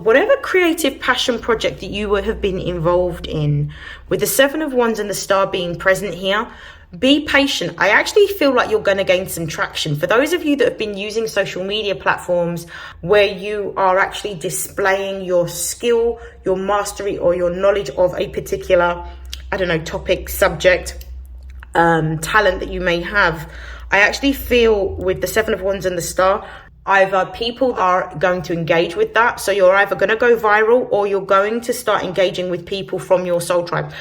Whatever creative passion project that you would have been involved in, with the Seven of Wands and the Star being present here, be patient. I actually feel like you're going to gain some traction. For those of you that have been using social media platforms where you are actually displaying your skill, your mastery, or your knowledge of a particular, I don't know, topic, subject, talent that you may have, I actually feel with the Seven of Wands and the Star, either people are going to engage with that. So you're either going to go viral or you're going to start engaging with people from your soul tribe.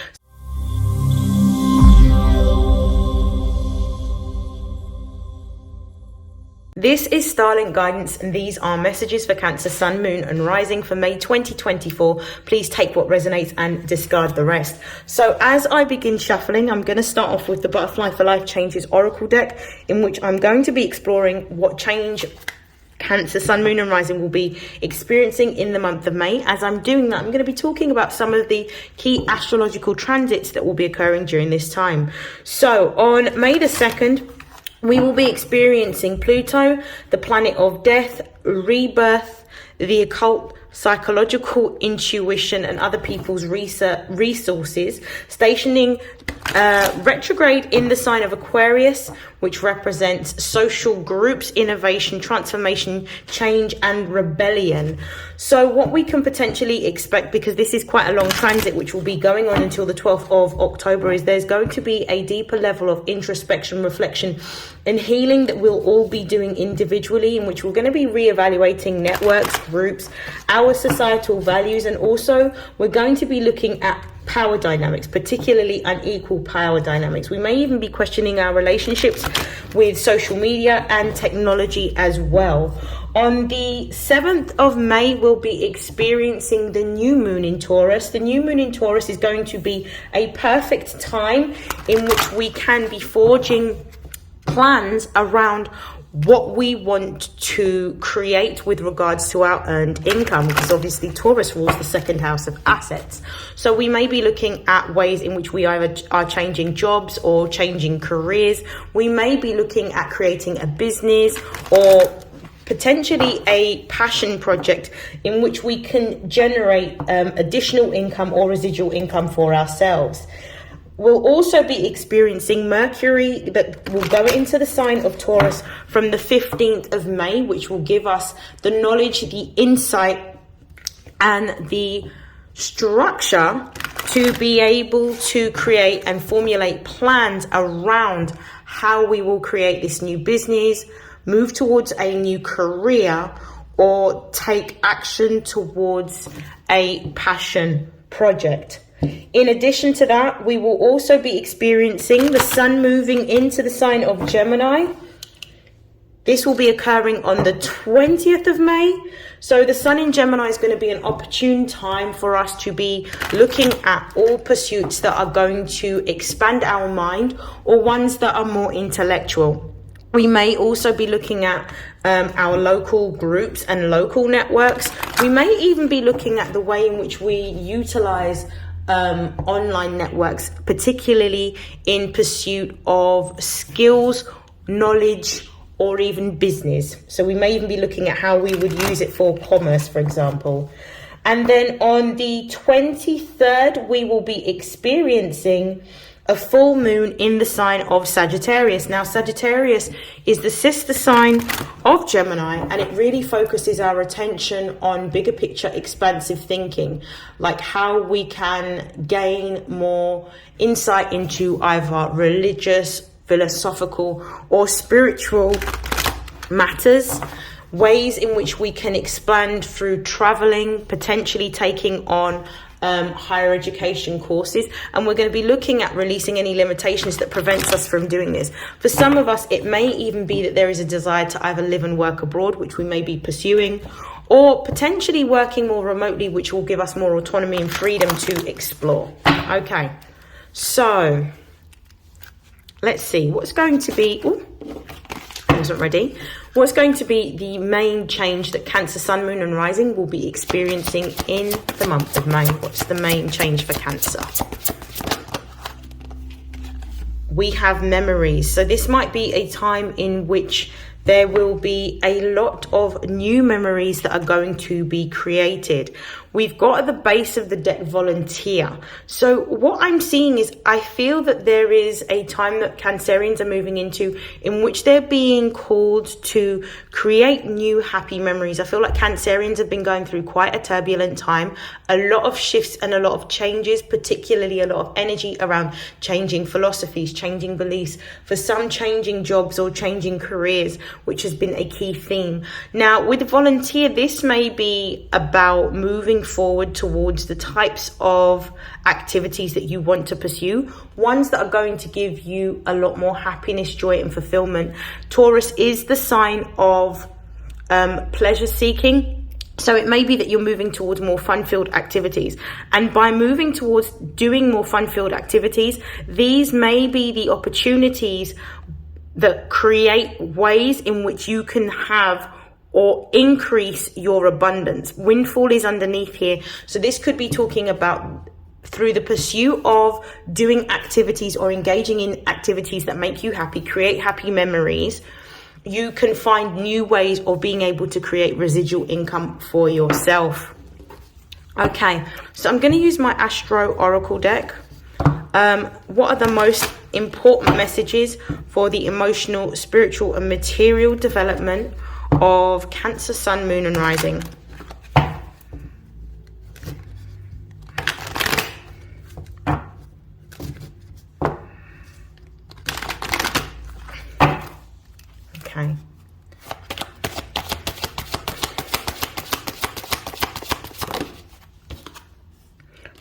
This is StarLink guidance, and these are messages for Cancer, Sun, Moon and Rising for May 2024. Please take what resonates and discard the rest. So as I begin shuffling, I'm going to start off with the Butterfly for Life Changes Oracle deck, in which I'm going to be exploring what change Cancer, Sun, Moon and Rising will be experiencing in the month of May. As I'm doing that, I'm going to be talking about some of the key astrological transits that will be occurring during this time. So on May the 2nd, we will be experiencing Pluto, the planet of death, rebirth, the occult, psychological intuition and other people's resources, stationing retrograde in the sign of Aquarius, which represents social groups, innovation, transformation, change and rebellion. So what we can potentially expect, because this is quite a long transit which will be going on until the 12th of October, is there's going to be a deeper level of introspection, reflection and healing that we'll all be doing individually, in which we're going to be reevaluating networks, groups, our societal values, and also we're going to be looking at power dynamics, particularly unequal power dynamics. We may even be questioning our relationships with social media and technology as well. On the 7th of May, we'll be experiencing the new moon in Taurus. The new moon in Taurus is going to be a perfect time in which we can be forging plans around what we want to create with regards to our earned income, because obviously Taurus rules the second house of assets. So we may be looking at ways in which we either are changing jobs or changing careers. We may be looking at creating a business or potentially a passion project in which we can generate additional income or residual income for ourselves. We'll also be experiencing Mercury that will go into the sign of Taurus from the 15th of May, which will give us the knowledge, the insight, and the structure to be able to create and formulate plans around how we will create this new business, move towards a new career, or take action towards a passion project. In addition to that, we will also be experiencing the sun moving into the sign of Gemini. This will be occurring on the 20th of May. So the sun in Gemini is going to be an opportune time for us to be looking at all pursuits that are going to expand our mind, or ones that are more intellectual. We may also be looking at our local groups and local networks. We may even be looking at the way in which we utilize online networks, particularly in pursuit of skills, knowledge, or even business. So we may even be looking at how we would use it for commerce, for example. And then on the 23rd, we will be experiencing a full moon in the sign of Sagittarius. Now, Sagittarius is the sister sign of Gemini, and it really focuses our attention on bigger picture, expansive thinking, like how we can gain more insight into either religious, philosophical, or spiritual matters, ways in which we can expand through traveling, potentially taking on higher education courses, and we're going to be looking at releasing any limitations that prevents us from doing this. For some of us, it may even be that there is a desire to either live and work abroad, which we may be pursuing, or potentially working more remotely, which will give us more autonomy and freedom to explore. Okay, so let's see what's going to be. I wasn't ready. What's going to be the main change that Cancer, Sun, Moon and Rising will be experiencing in the month of May? What's the main change for Cancer? We have memories. So this might be a time in which There will be a lot of new memories that are going to be created. We've got at the base of the deck volunteer. So what I'm seeing is I feel that there is a time that Cancerians are moving into in which they're being called to create new happy memories. I feel like Cancerians have been going through quite a turbulent time, a lot of shifts and a lot of changes, particularly a lot of energy around changing philosophies, changing beliefs, for some changing jobs or changing careers, which has been a key theme. Now with volunteer, this may be about moving forward towards the types of activities that you want to pursue, ones that are going to give you a lot more happiness, joy and fulfillment. Taurus is the sign of pleasure seeking. So it may be that you're moving towards more fun-filled activities. And by moving towards doing more fun-filled activities, these may be the opportunities that create ways in which you can have or increase your abundance. Windfall is underneath here. So this could be talking about through the pursuit of doing activities or engaging in activities that make you happy, create happy memories. You can find new ways of being able to create residual income for yourself. Okay, so I'm going to use my Astro Oracle deck. What are the most important messages for the emotional, spiritual and material development of Cancer, Sun, Moon and Rising? Okay.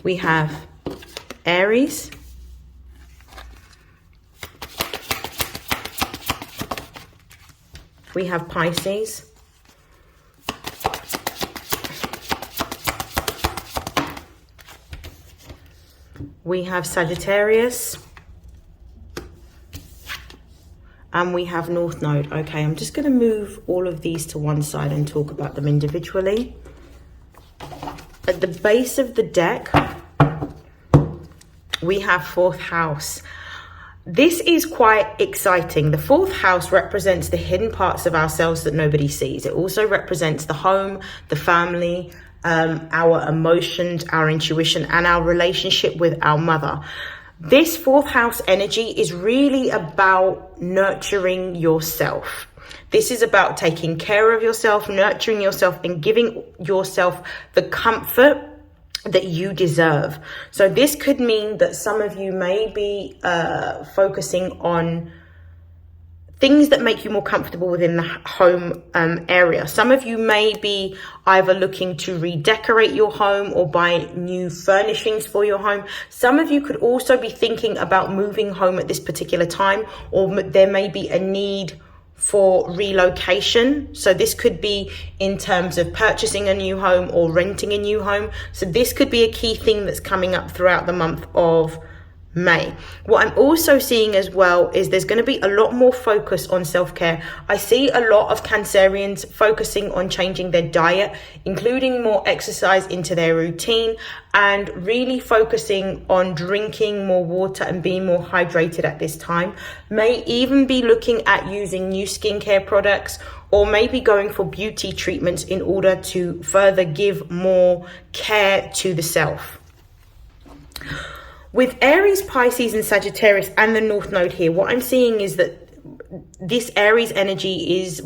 We have Aries, we have Pisces, we have Sagittarius, and we have North Node. Okay, I'm just going to move all of these to one side and talk about them individually. At the base of the deck, we have fourth house. This is quite exciting. The fourth house represents the hidden parts of ourselves that nobody sees. It also represents the home, the family, our emotions, our intuition, and our relationship with our mother. This fourth house energy is really about nurturing yourself. This is about taking care of yourself, nurturing yourself, and giving yourself the comfort that you deserve. So this could mean that some of you may be focusing on things that make you more comfortable within the home area. Some of you may be either looking to redecorate your home or buy new furnishings for your home. Some of you could also be thinking about moving home at this particular time, or there may be a need for relocation. So this could be in terms of purchasing a new home or renting a new home. So this could be a key thing that's coming up throughout the month of May. What I'm also seeing as well is there's going to be a lot more focus on self-care. I see a lot of Cancerians focusing on changing their diet, including more exercise into their routine, and really focusing on drinking more water and being more hydrated at this time. May even be looking at using new skincare products, or maybe going for beauty treatments in order to further give more care to the self. With Aries, Pisces and Sagittarius and the North Node here, what I'm seeing is that this Aries energy is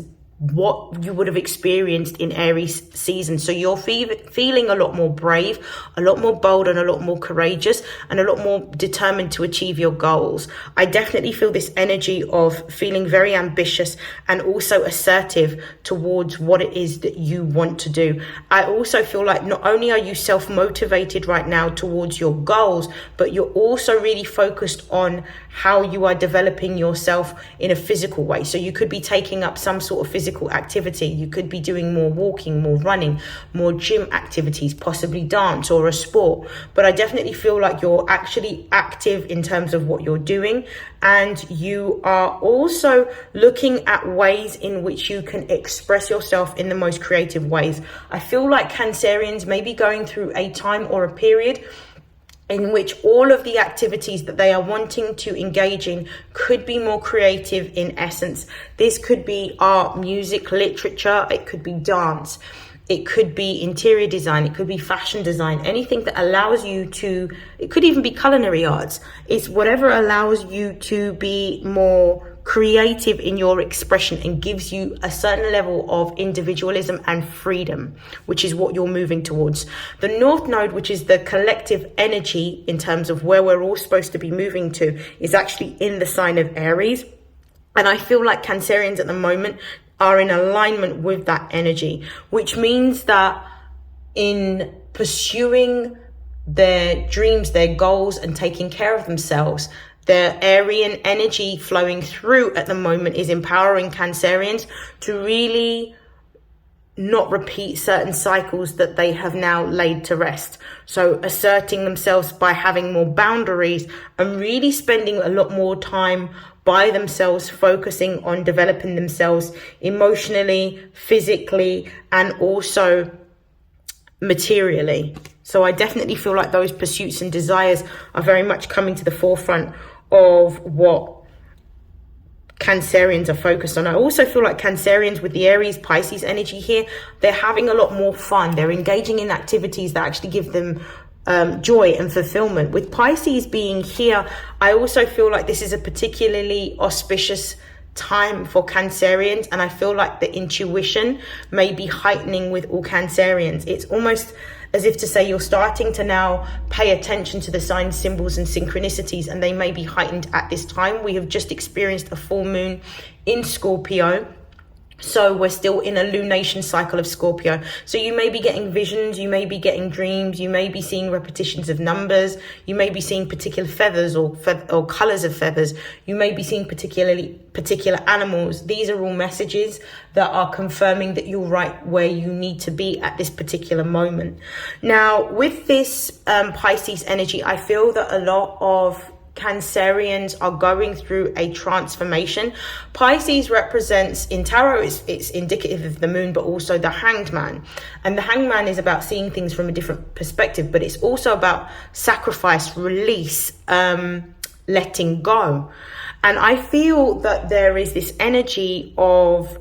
what you would have experienced in Aries season. So you're feeling a lot more brave, a lot more bold and a lot more courageous and a lot more determined to achieve your goals. I definitely feel this energy of feeling very ambitious and also assertive towards what it is that you want to do. I also feel like not only are you self-motivated right now towards your goals, but you're also really focused on how you are developing yourself in a physical way. So you could be taking up some sort of physical activity. You could be doing more walking, more running, more gym activities, possibly dance or a sport. But I definitely feel like you're actually active in terms of what you're doing, and you are also looking at ways in which you can express yourself in the most creative ways. I feel like Cancerians may be going through a time or a period in which all of the activities that they are wanting to engage in could be more creative in essence. This could be art, music, literature, it could be dance, it could be interior design, it could be fashion design, anything that allows you to, it could even be culinary arts. It's whatever allows you to be more creative in your expression and gives you a certain level of individualism and freedom, which is what you're moving towards. The North Node, which is the collective energy in terms of where we're all supposed to be moving to, is actually in the sign of Aries. And I feel like Cancerians at the moment are in alignment with that energy, which means that in pursuing their dreams, their goals, and taking care of themselves, the Aryan energy flowing through at the moment is empowering Cancerians to really not repeat certain cycles that they have now laid to rest. So asserting themselves by having more boundaries and really spending a lot more time by themselves, focusing on developing themselves emotionally, physically, and also materially. So I definitely feel like those pursuits and desires are very much coming to the forefront of what Cancerians are focused on. I also feel like Cancerians with the Aries Pisces energy here, they're having a lot more fun. They're engaging in activities that actually give them joy and fulfillment. With Pisces being here, I also feel like this is a particularly auspicious time for Cancerians, and I feel like the intuition may be heightening with all Cancerians. It's almost as if to say you're starting to now pay attention to the signs, symbols, and synchronicities, and they may be heightened at this time. We have just experienced a full moon in Scorpio. So we're still in a lunation cycle of Scorpio. So you may be getting visions, you may be getting dreams, you may be seeing repetitions of numbers, you may be seeing particular feathers or colors of feathers, you may be seeing particular animals. These are all messages that are confirming that you're right where you need to be at this particular moment. Now, with this Pisces energy, I feel that a lot of Cancerians are going through a transformation. Pisces represents, in tarot, it's indicative of the moon, but also the Hanged Man. And the Hanged Man is about seeing things from a different perspective, but it's also about sacrifice, release, letting go. And I feel that there is this energy of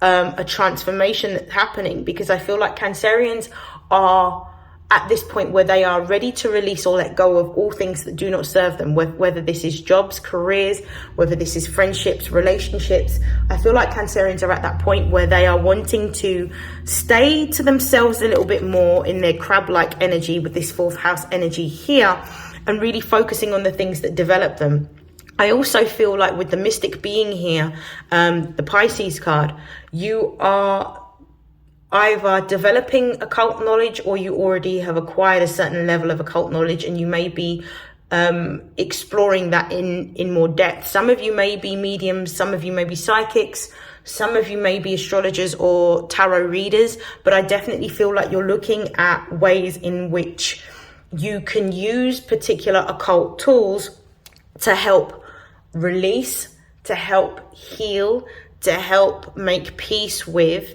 a transformation that's happening, because I feel like Cancerians are at this point where they are ready to release or let go of all things that do not serve them, whether this is jobs, careers, whether this is friendships, relationships. I feel like Cancerians are at that point where they are wanting to stay to themselves a little bit more in their crab-like energy with this fourth house energy here, and really focusing on the things that develop them. I also feel like with the Mystic being here, the Pisces card, you are either developing occult knowledge or you already have acquired a certain level of occult knowledge, and you may be exploring that in more depth. Some of you may be mediums, some of you may be psychics, some of you may be astrologers or tarot readers, but I definitely feel like you're looking at ways in which you can use particular occult tools to help release, to help heal, to help make peace with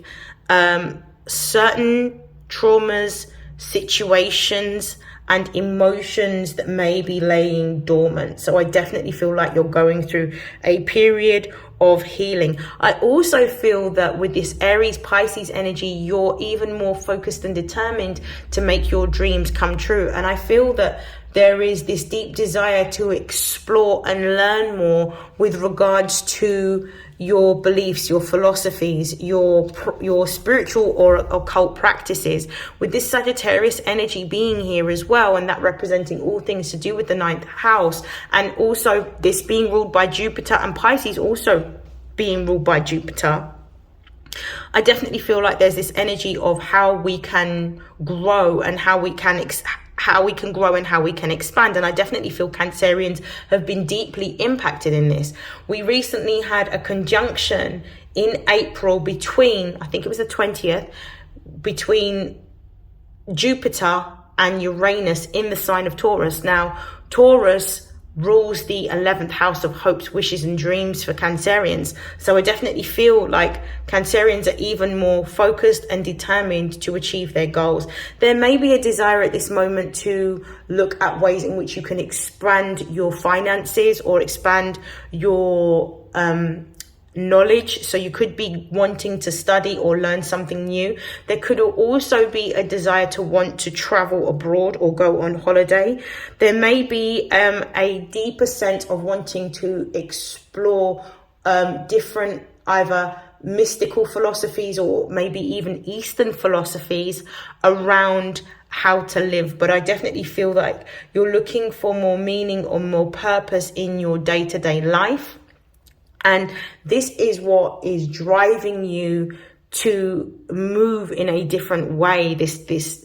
certain traumas, situations, and emotions that may be laying dormant. So I definitely feel like you're going through a period of healing. I also feel that with this Aries Pisces energy, you're even more focused and determined to make your dreams come true. And I feel that there is this deep desire to explore and learn more with regards to your beliefs, your philosophies, your spiritual or occult practices. With this Sagittarius energy being here as well, and that representing all things to do with the ninth house, and also this being ruled by Jupiter, and Pisces also being ruled by Jupiter, I definitely feel like there's this energy of how we can grow and how we can grow and how we can expand. And I definitely feel Cancerians have been deeply impacted in this. We recently had a conjunction in April between, I think it was the 20th, between Jupiter and Uranus in the sign of Taurus. Now, Taurus rules the 11th house of hopes, wishes and dreams for Cancerians. So I definitely feel like Cancerians are even more focused and determined to achieve their goals. There may be a desire at this moment to look at ways in which you can expand your finances or expand your knowledge. So you could be wanting to study or learn something new. There could also be a desire to want to travel abroad or go on holiday. There may be a deeper sense of wanting to explore different either mystical philosophies or maybe even Eastern philosophies around how to live. But I definitely feel like you're looking for more meaning or more purpose in your day-to-day life. And this is what is driving you to move in a different way, this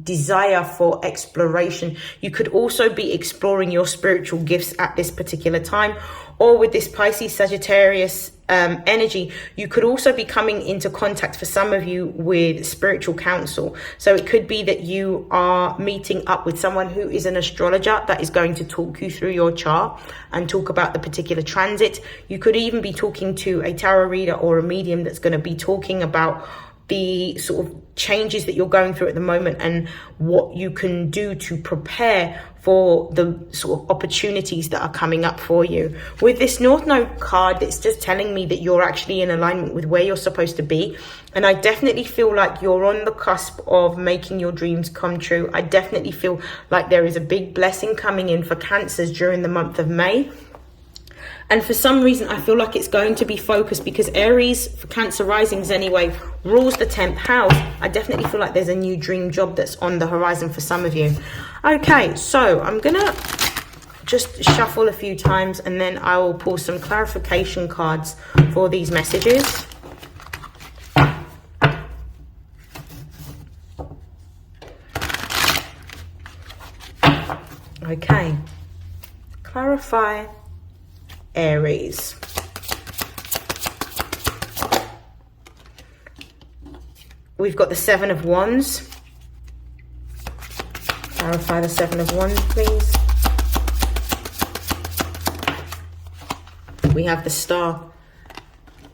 desire for exploration. You could also be exploring your spiritual gifts at this particular time, or with this Pisces Sagittarius energy, you could also be coming into contact, for some of you, with spiritual counsel. So it could be that you are meeting up with someone who is an astrologer that is going to talk you through your chart and talk about the particular transit. You could even be talking to a tarot reader or a medium that's going to be talking about the sort of changes that you're going through at the moment and what you can do to prepare for the sort of opportunities that are coming up for you. With this North Node card, it's just telling me that you're actually in alignment with where you're supposed to be. And I definitely feel like you're on the cusp of making your dreams come true. I definitely feel like there is a big blessing coming in for Cancers during the month of May. And for some reason, I feel like it's going to be focused because Aries, for Cancer risings anyway, rules the 10th house. I definitely feel like there's a new dream job that's on the horizon for some of you. Okay, so I'm going to just shuffle a few times and then I will pull some clarification cards for these messages. Okay, clarify Aries. We've got the Seven of Wands. Clarify the Seven of Wands, please. We have the Star.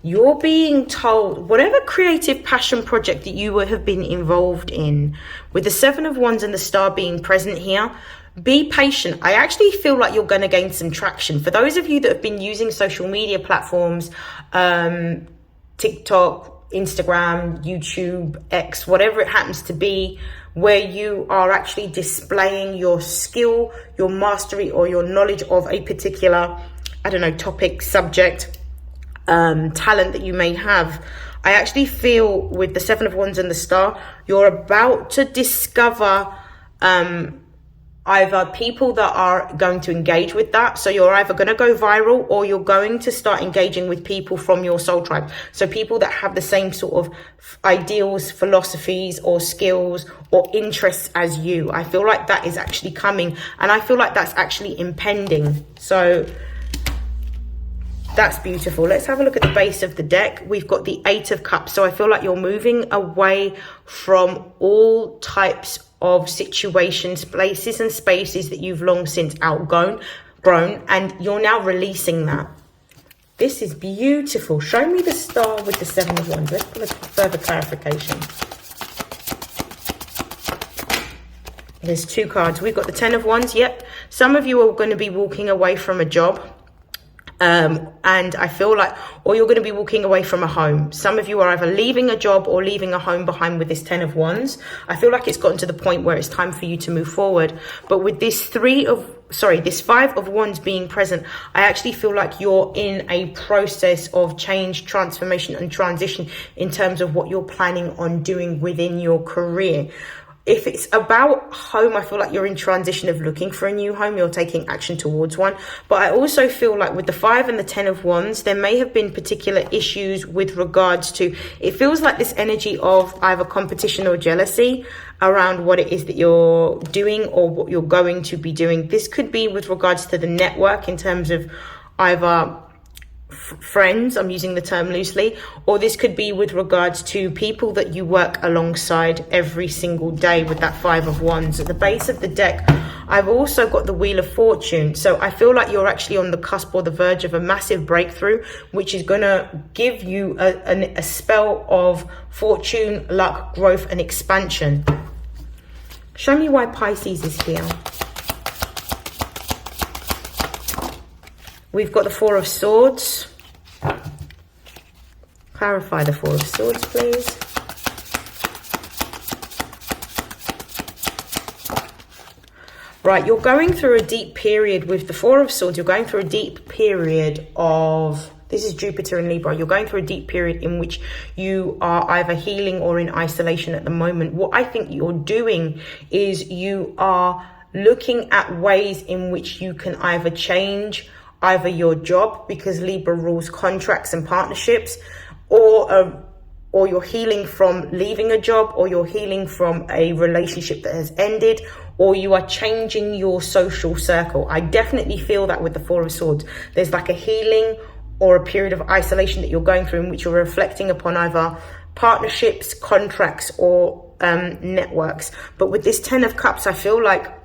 You're being told, whatever creative passion project that you have been involved in, with the Seven of Wands and the Star being present here, be patient. I actually feel like you're going to gain some traction. For those of you that have been using social media platforms, TikTok, Instagram, YouTube, X, whatever it happens to be, where you are actually displaying your skill, your mastery, or your knowledge of a particular, I don't know, topic, subject, talent that you may have. I actually feel with the Seven of Wands and the Star, you're about to discover either people that are going to engage with that. So you're either going to go viral or you're going to start engaging with people from your soul tribe. So people that have the same sort of ideals, philosophies or skills or interests as you. I feel like that is actually coming and I feel like that's actually impending. So that's beautiful. Let's have a look at the base of the deck. We've got the Eight of Cups. So I feel like you're moving away from all types of situations, places and spaces that you've long since outgrown, and you're now releasing that. This is beautiful. Show me the Star with the Seven of Wands. Let's put a further clarification. There's two cards. We've got the Ten of Wands. Yep. Some of you are going to be walking away from a job. And I feel like, or you're going to be walking away from a home. Some of you are either leaving a job or leaving a home behind with this Ten of Wands. I feel like it's gotten to the point where it's time for you to move forward. But with this this Five of Wands being present, I actually feel like you're in a process of change, transformation and transition in terms of what you're planning on doing within your career. If it's about home, I feel like you're in transition of looking for a new home. You're taking action towards one. But I also feel like with the Five and the Ten of Wands, there may have been particular issues with regards to, it feels like this energy of either competition or jealousy around what it is that you're doing or what you're going to be doing. This could be with regards to the network in terms of either friends, I'm using the term loosely, or this could be with regards to people that you work alongside every single day with that Five of Wands. At the base of the deck, I've also got the Wheel of Fortune. So I feel like you're actually on the cusp or the verge of a massive breakthrough, which is going to give you a spell of fortune, luck, growth, and expansion. Show me why Pisces is here. We've got the Four of Swords. Clarify the Four of Swords, please. Right, you're going through a deep period with the Four of Swords. You're going through a deep period of, this is Jupiter in Libra. You're going through a deep period in which you are either healing or in isolation at the moment. What I think you're doing is you are looking at ways in which you can either change either your job, because Libra rules contracts and partnerships, or you're healing from leaving a job, or you're healing from a relationship that has ended, or you are changing your social circle. I definitely feel that with the Four of Swords. There's like a healing or a period of isolation that you're going through in which you're reflecting upon either partnerships, contracts, or networks. But with this Ten of Cups, I feel like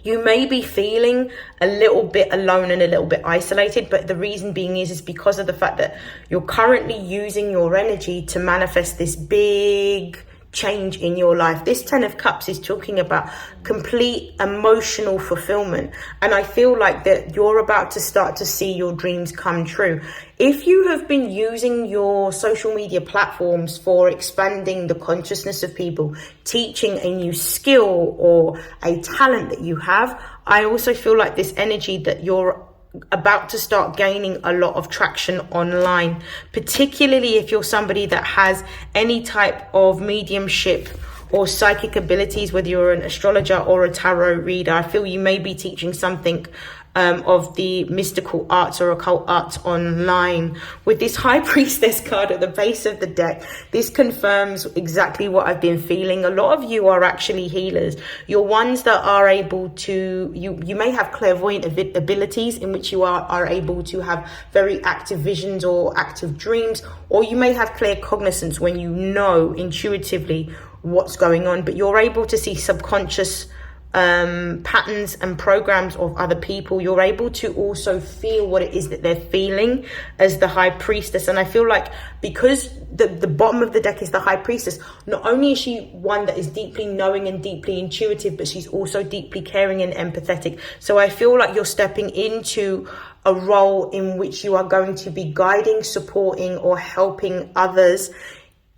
you may be feeling a little bit alone and a little bit isolated, but the reason being is because of the fact that you're currently using your energy to manifest this big change in your life. This Ten of Cups is talking about complete emotional fulfillment, and I feel like that you're about to start to see your dreams come true. If you have been using your social media platforms for expanding the consciousness of people, teaching a new skill or a talent that you have, I also feel like this energy that you're about to start gaining a lot of traction online, particularly if you're somebody that has any type of mediumship or psychic abilities, whether you're an astrologer or a tarot reader. I feel you may be teaching something of the mystical arts or occult arts online. With this High Priestess card at the base of the deck, this confirms exactly what I've been feeling. A lot of you are actually healers. You're ones that are able to, you may have clairvoyant abilities in which you are able to have very active visions or active dreams, or you may have clear cognizance when you know intuitively what's going on, but you're able to see subconscious patterns and programs of other people. You're able to also feel what it is that they're feeling as the High Priestess. And I feel like because the bottom of the deck is the High Priestess, not only is she one that is deeply knowing and deeply intuitive, but she's also deeply caring and empathetic. So I feel like you're stepping into a role in which you are going to be guiding, supporting, or helping others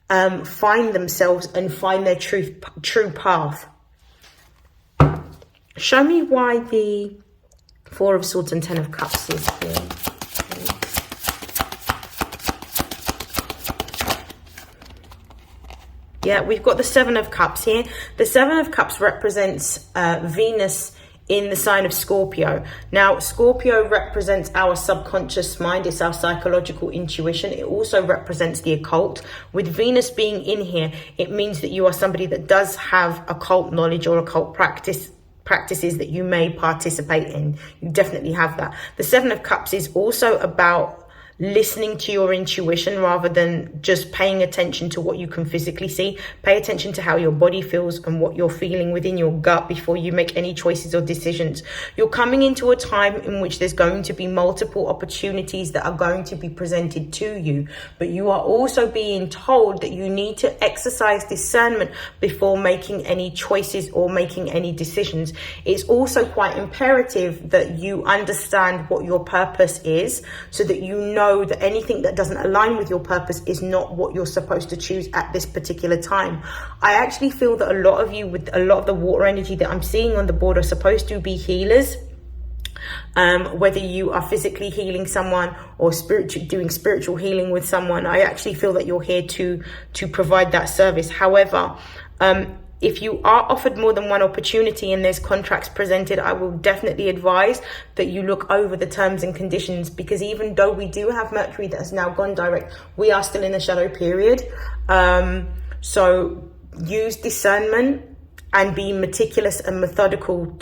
find themselves and find their true path. Show me why the Four of Swords and Ten of Cups is here. Yeah, we've got the Seven of Cups here. The Seven of Cups represents Venus in the sign of Scorpio. Now, Scorpio represents our subconscious mind. It's our psychological intuition. It also represents the occult. With Venus being in here, it means that you are somebody that does have occult knowledge or occult practices that you may participate in. You definitely have that. The Seven of Cups is also about listening to your intuition rather than just paying attention to what you can physically see. Pay attention to how your body feels and what you're feeling within your gut before you make any choices or decisions. You're coming into a time in which there's going to be multiple opportunities that are going to be presented to you, but you are also being told that you need to exercise discernment before making any choices or making any decisions. It's also quite imperative that you understand what your purpose is, so that you know that anything that doesn't align with your purpose is not what you're supposed to choose at this particular time. I actually feel that a lot of you, with a lot of the water energy that I'm seeing on the board, are supposed to be healers. Whether you are physically healing someone or doing spiritual healing with someone, I actually feel that you're here to provide that service. However, if you are offered more than one opportunity and there's contracts presented, I will definitely advise that you look over the terms and conditions, because even though we do have Mercury that has now gone direct, we are still in a shadow period. So use discernment and be meticulous and methodical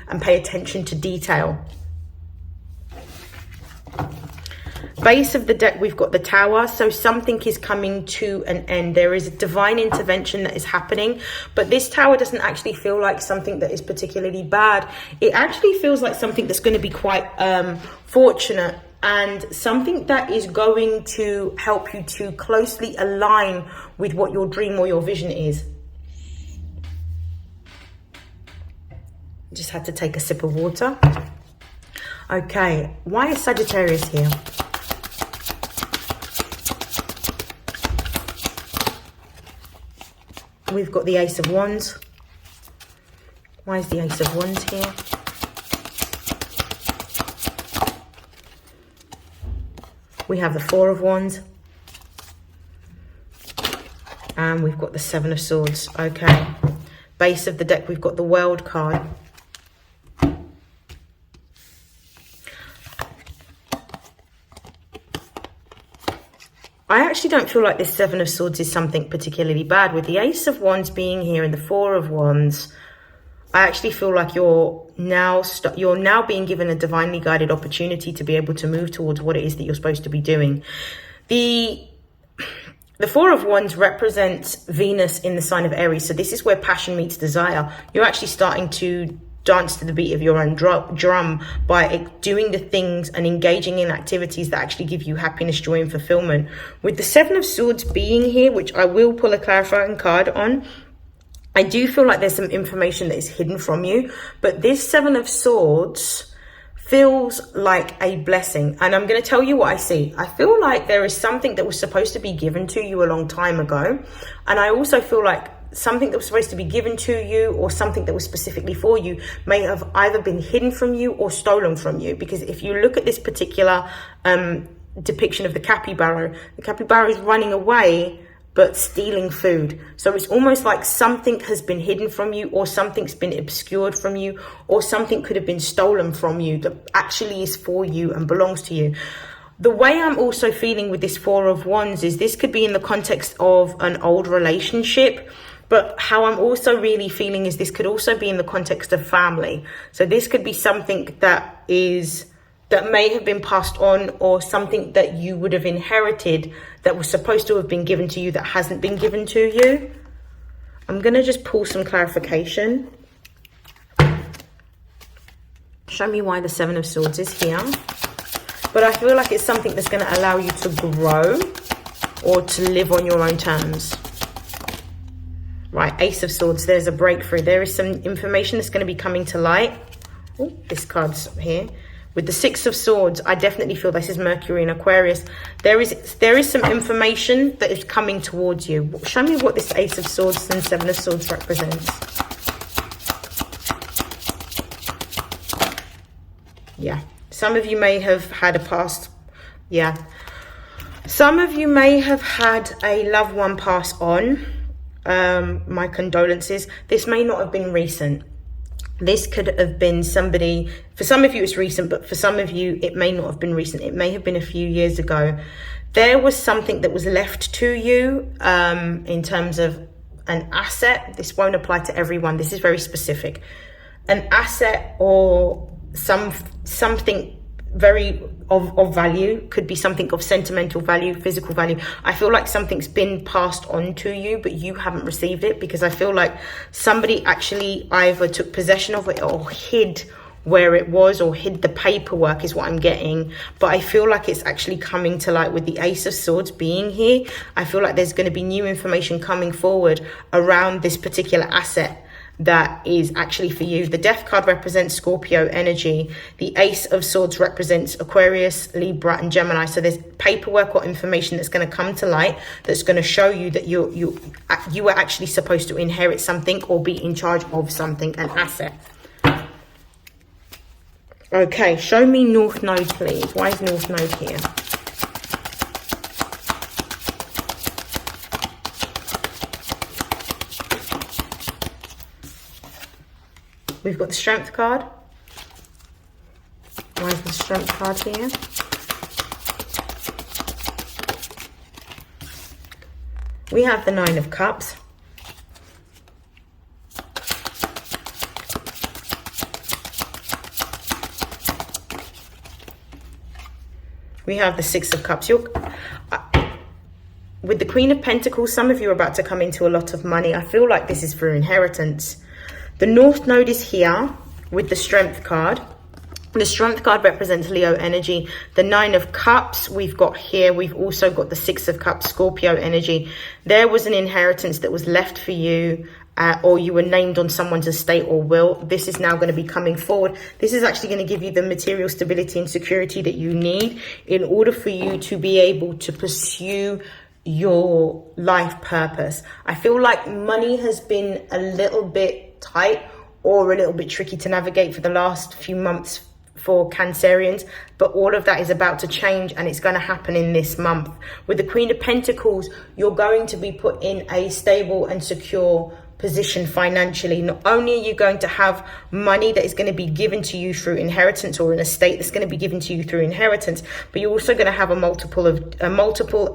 and pay attention to detail. Base of the deck, we've got the Tower. So something is coming to an end. There is a divine intervention that is happening, but this Tower doesn't actually feel like something that is particularly bad. It actually feels like something that's going to be quite fortunate, and something that is going to help you to closely align with what your dream or your vision is. Just had to take a sip of water. Okay, why is Sagittarius here? We've got the Ace of Wands. Why is the Ace of Wands here? We have the Four of Wands. And we've got the Seven of Swords. Okay. Base of the deck, we've got the World card. I actually don't feel like this Seven of Swords is something particularly bad. With the Ace of Wands being here and the Four of Wands, I actually feel like you're now being given a divinely guided opportunity to be able to move towards what it is that you're supposed to be doing. The Four of Wands represents Venus in the sign of Aries. So this is where passion meets desire. You're actually starting to dance to the beat of your own drum by doing the things and engaging in activities that actually give you happiness, joy, and fulfillment. With the Seven of Swords being here, which I will pull a clarifying card on, I do feel like there's some information that is hidden from you, but this Seven of Swords feels like a blessing. And I'm going to tell you what I see. I feel like there is something that was supposed to be given to you a long time ago. And I also feel like something that was supposed to be given to you, or something that was specifically for you, may have either been hidden from you or stolen from you. Because if you look at this particular depiction of the capybara is running away but stealing food. So it's almost like something has been hidden from you, or something's been obscured from you, or something could have been stolen from you that actually is for you and belongs to you. The way I'm also feeling with this Four of Wands is this could be in the context of an old relationship. But how I'm also really feeling is this could also be in the context of family. So this could be something that may have been passed on, or something that you would have inherited that was supposed to have been given to you that hasn't been given to you. I'm going to just pull some clarification. Show me why the Seven of Swords is here. But I feel like it's something that's going to allow you to grow or to live on your own terms. Right, Ace of Swords, there's a breakthrough. There is some information that's going to be coming to light. Oh, this card's here. With the Six of Swords, I definitely feel this is Mercury in Aquarius. There is some information that is coming towards you. Show me what this Ace of Swords and Seven of Swords represents. Yeah, some of you may have had a past. Yeah, some of you may have had a loved one pass on. My condolences. This may not have been recent. This could have been somebody, for some of you it's recent, but for some of you it may not have been recent. It may have been a few years ago. There was something that was left to you in terms of an asset. This won't apply to everyone. This is very specific. An asset or something very of value. Could be something of sentimental value, physical value. I feel like something's been passed on to you, but you haven't received it, because I feel like somebody actually either took possession of it or hid where it was, or hid the paperwork is what I'm getting. But I feel like it's actually coming to light with the Ace of Swords being here. I feel like there's going to be new information coming forward around this particular asset that is actually for you. The Death card represents Scorpio energy. The Ace of Swords represents Aquarius, Libra, and Gemini. So there's paperwork or information that's going to come to light that's going to show you that you were actually supposed to inherit something or be in charge of something, an asset. Okay, show me North Node, please. Why is North Node here? We've got the Strength card. Why is the Strength card here? We have the Nine of Cups. We have the Six of Cups. With the Queen of Pentacles, some of you are about to come into a lot of money. I feel like this is for inheritance. The North Node is here with the Strength card. The Strength card represents Leo energy. The Nine of Cups we've got here. We've also got the Six of Cups, Scorpio energy. There was an inheritance that was left for you, or you were named on someone's estate or will. This is now going to be coming forward. This is actually going to give you the material stability and security that you need in order for you to be able to pursue your life purpose. I feel like money has been a little bit tight or a little bit tricky to navigate for the last few months for Cancerians, but all of that is about to change, and it's going to happen in this month. With the Queen of Pentacles, you're going to be put in a stable and secure position financially. Not only are you going to have money that is going to be given to you through inheritance, or an estate that's going to be given to you through inheritance, but you're also going to have a multiple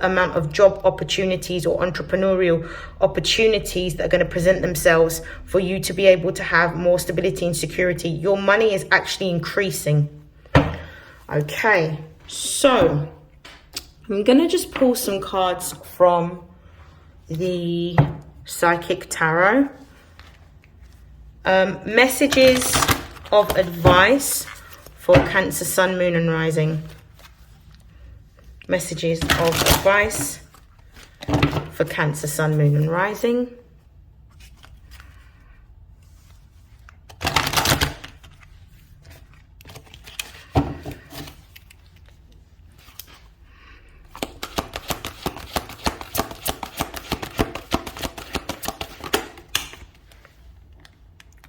amount of job opportunities or entrepreneurial opportunities that are going to present themselves for you to be able to have more stability and security. Your money is actually increasing. Okay, so I'm going to just pull some cards from the Psychic Tarot. Messages of advice for Cancer, Sun, Moon and Rising. Messages of advice for Cancer, Sun, Moon and Rising.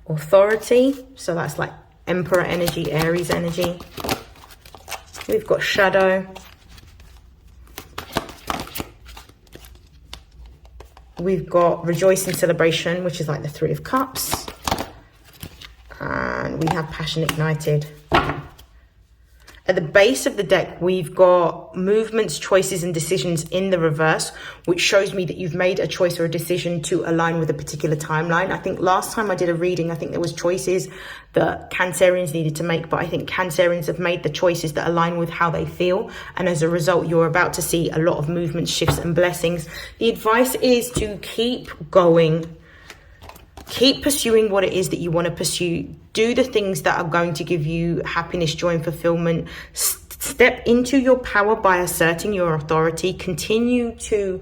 Authority, so that's like Emperor energy, Aries energy. We've got Shadow. We've got Rejoicing, Celebration, which is like the Three of Cups. And we have Passion Ignited. At the base of the deck, we've got movements, choices and decisions in the reverse, which shows me that you've made a choice or a decision to align with a particular timeline. I think last time I did a reading, I think there was choices that Cancerians needed to make, but I think Cancerians have made the choices that align with how they feel. And as a result, you're about to see a lot of movements, shifts and blessings. The advice is to keep going. Keep pursuing what it is that you want to pursue. Do the things that are going to give you happiness, joy and fulfillment. Step into your power by asserting your authority. Continue to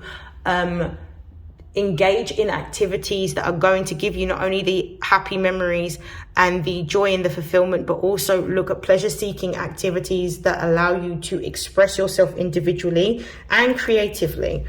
engage in activities that are going to give you not only the happy memories and the joy and the fulfillment, but also look at pleasure-seeking activities that allow you to express yourself individually and creatively.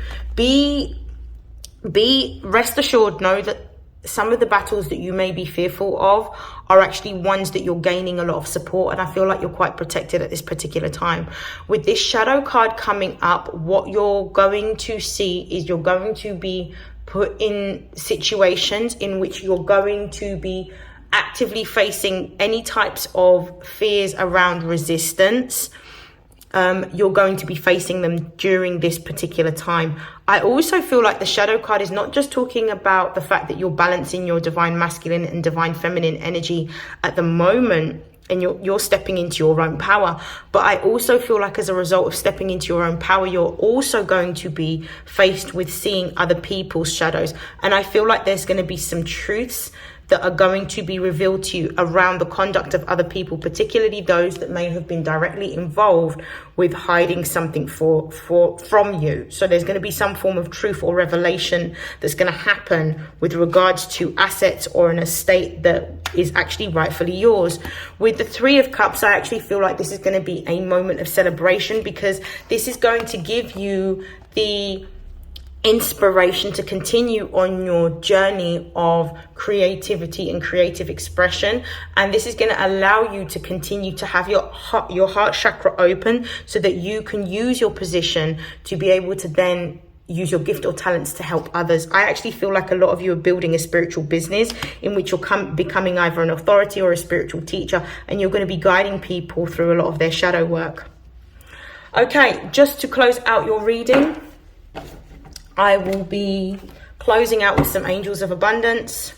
Rest assured, know that some of the battles that you may be fearful of are actually ones that you're gaining a lot of support, and I feel like you're quite protected at this particular time. With this Shadow card coming up, what you're going to see is you're going to be put in situations in which you're going to be actively facing any types of fears around resistance. You're going to be facing them during this particular time. I also feel like the Shadow card is not just talking about the fact that you're balancing your divine masculine and divine feminine energy at the moment, and you're stepping into your own power. But I also feel like as a result of stepping into your own power, you're also going to be faced with seeing other people's shadows. And I feel like there's going to be some truths that are going to be revealed to you around the conduct of other people, particularly those that may have been directly involved with hiding something from you. So there's going to be some form of truth or revelation that's going to happen with regards to assets or an estate that is actually rightfully yours. With the Three of Cups, I actually feel like this is going to be a moment of celebration, because this is going to give you the inspiration to continue on your journey of creativity and creative expression. And this is going to allow you to continue to have your heart chakra open, so that you can use your position to be able to then use your gift or talents to help others. I actually feel like a lot of you are building a spiritual business in which you're becoming either an authority or a spiritual teacher, and you're going to be guiding people through a lot of their shadow work. Okay, just to close out your reading, I will be closing out with some angels of abundance.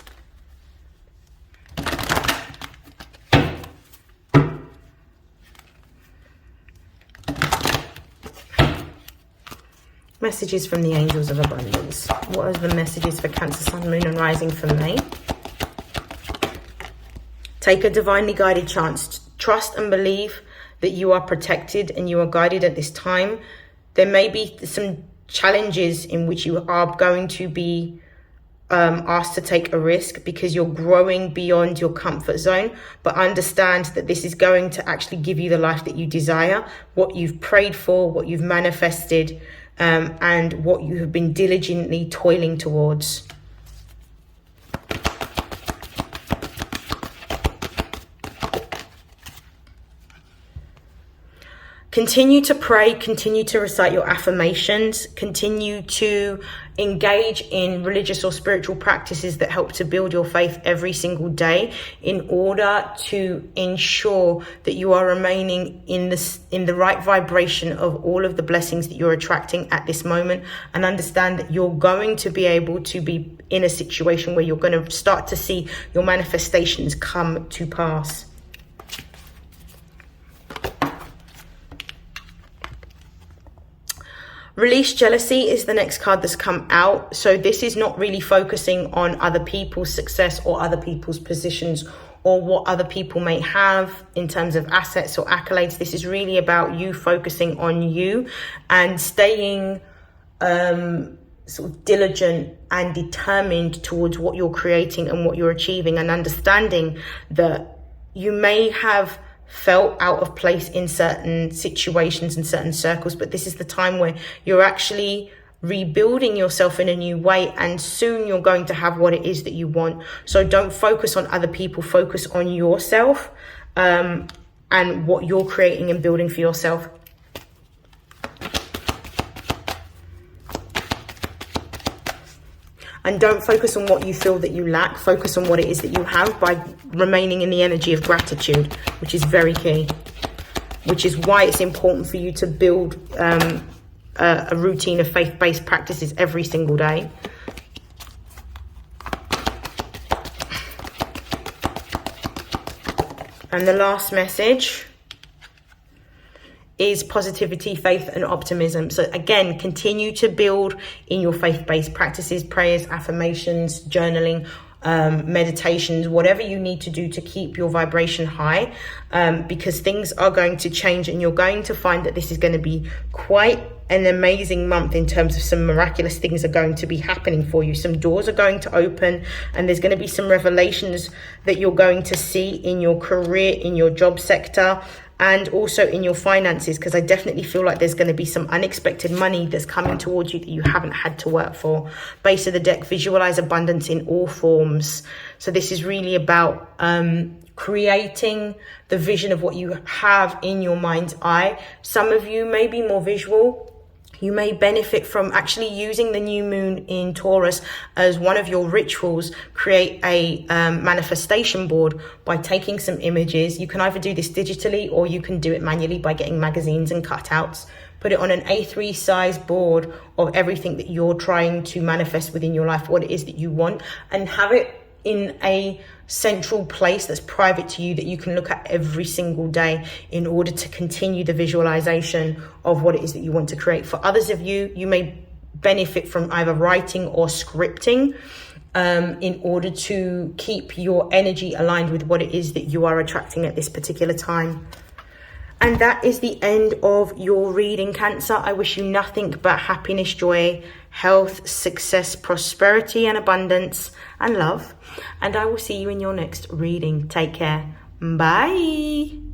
Messages from the angels of abundance. What are the messages for Cancer, Sun, Moon and Rising for May? Take a divinely guided chance. Trust and believe that you are protected and you are guided at this time. There may be some challenges in which you are going to be asked to take a risk because you're growing beyond your comfort zone, but understand that this is going to actually give you the life that you desire, what you've prayed for, what you've manifested, and what you have been diligently toiling towards. Continue to pray, continue to recite your affirmations, continue to engage in religious or spiritual practices that help to build your faith every single day in order to ensure that you are remaining in the right vibration of all of the blessings that you're attracting at this moment, and understand that you're going to be able to be in a situation where you're going to start to see your manifestations come to pass. Release jealousy is the next card that's come out. So this is not really focusing on other people's success or other people's positions or what other people may have in terms of assets or accolades. This is really about you focusing on you and staying sort of diligent and determined towards what you're creating and what you're achieving, and understanding that you may have felt out of place in certain situations and certain circles, but this is the time where you're actually rebuilding yourself in a new way, and soon you're going to have what it is that you want. So don't focus on other people, focus on yourself and what you're creating and building for yourself. And don't focus on what you feel that you lack. Focus on what it is that you have by remaining in the energy of gratitude, which is very key. Which is why it's important for you to build a routine of faith-based practices every single day. And the last message is positivity, faith and optimism. So again, continue to build in your faith-based practices, prayers, affirmations, journaling, meditations, whatever you need to do to keep your vibration high, because things are going to change and you're going to find that this is going to be quite an amazing month in terms of some miraculous things are going to be happening for you. Some doors are going to open and there's going to be some revelations that you're going to see in your career, in your job sector, and also in your finances, because I definitely feel like there's going to be some unexpected money that's coming towards you that you haven't had to work for. Base of the deck, visualize abundance in all forms. So this is really about creating the vision of what you have in your mind's eye. Some of you may be more visual. You may benefit from actually using the new moon in Taurus as one of your rituals. Create a manifestation board by taking some images. You can either do this digitally or you can do it manually by getting magazines and cutouts. Put it on an A3 size board of everything that you're trying to manifest within your life, what it is that you want, and have it in a central place that's private to you that you can look at every single day in order to continue the visualization of what it is that you want to create. For others of you, you may benefit from either writing or scripting in order to keep your energy aligned with what it is that you are attracting at this particular time. And that is the end of your reading, Cancer. I wish you nothing but happiness, joy, health, success, prosperity and abundance and love. And I will see you in your next reading. Take care. Bye.